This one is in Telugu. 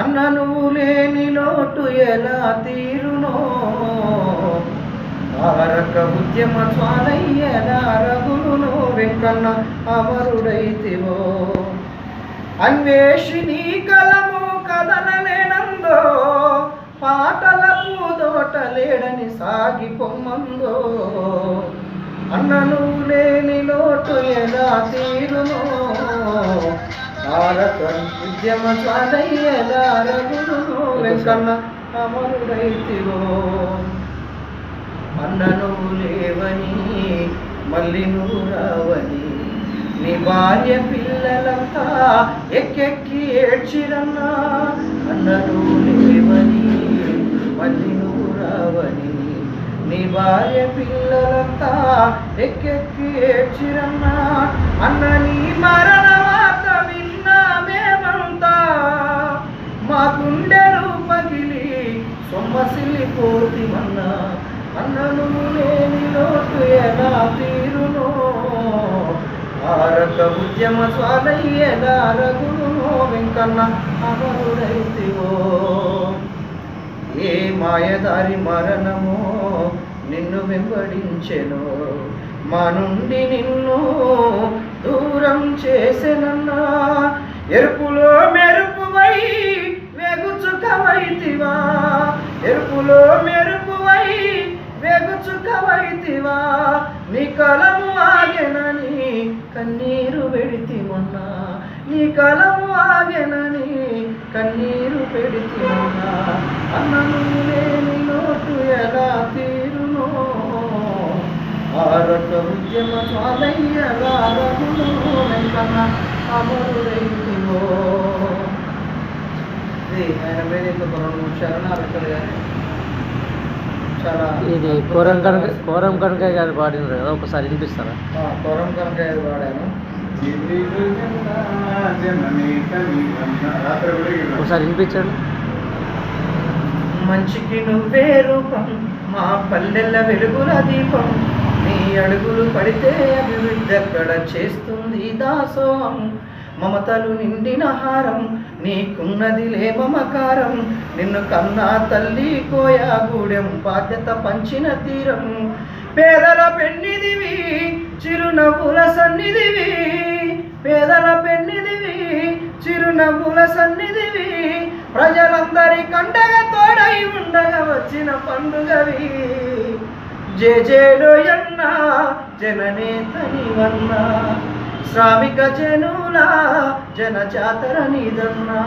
అన్న నువ్వు లేని లోటు ఎలా తీరునో, ఆరక ఉద్యమ స్వాలయ్యలా రగులునో, వెంకన్న అమరుడైతివో. అన్వేషిని కలము కదలలేనందో, పాటల పూదోట లేడని సాగి పొమ్మందో. అన్న నువ్వు లేని లోటు ఎలా తీరునో, ఆరక ఉద్యమ స్వాలయ్యలా రగులునో, వెంకన్న అమరుడైతివో. అన్న నువ్వు లేవని మళ్ళీ నువ్వు రావని, నీ భార్య పిల్లలంతా ఎక్కెక్కి ఏడ్చిరన్నా. అన్న నువ్వు లేవని మళ్ళీ నువ్వు రావని, నీ భార్య పిల్లలంతా ఎక్కెక్కి ఏడ్చిరన్నా. అన్న నీ మరణ వార్త విన్నా మేమంతా, మా గుండెలు పగిలి సొమ్మసిల్లిపోతిమన్నా. అన్న నువ్వు లేని లోటు ఎలా తీరునో, ఆరక ఉద్యమ స్వాలయ్యలా రగులునో, వెంకన్న అమరుడైతివో. ఏ మాయదారి మరణమో నిన్ను వెంబడించెనో, మా నుండి నిన్ను దూరం చేసెనన్నా. ఎరుపులో మెరుపువై వెగుచుకవైతివా, ఎరుపులో మెరుపువై వెగుచుకవైతివా. నీ కలము ఆగెనని కన్నీరు పెడితిమన్నా, నీ కలము ఆగెనని కన్నీరు పెడితిమన్నా. అన్న నువ్వు లేని లోటు ఎలా తీరునో, ఆరక ఉద్యమ స్వాలయ్యలా రగులునో, వెంకన్న అమరుడైతివో. ఆయన మీద ఇంకా 2-3 శరణాలు కానీ చాలా. ఇది కోరం కనకయ్య గారు పాడినారు కదా, ఒకసారి వినిపిస్తారా? కోరం కనకయ్య పాడాను. ఒకసారి వినిపించండి. మంచికి నువ్వే రూపం, మా పల్లెల వెలుగుల దీపం, నీ అడుగులు పడితే అభివృద్ధి అక్కడ చేస్తుంది దాసోహం. మమతలు నిండిన హారం, నీకున్నదిలే మమకారం, నిన్ను కన్నా తల్లి కోయాగూడెం బాధ్యత పంచిన తీరం. పేదల పెన్నిదివి చిరునవ్వుల సన్నిధివి, పేదల పెన్నిదివి చిరునవ్వుల సన్నిధివి, ప్రజలందరి కండగా తోడై ఉండగా వచ్చిన పండుగవి. జేజేలోయన్న జననేతనివన్నా, శ్రామిక జనుల జన జాతర నీదన్నా.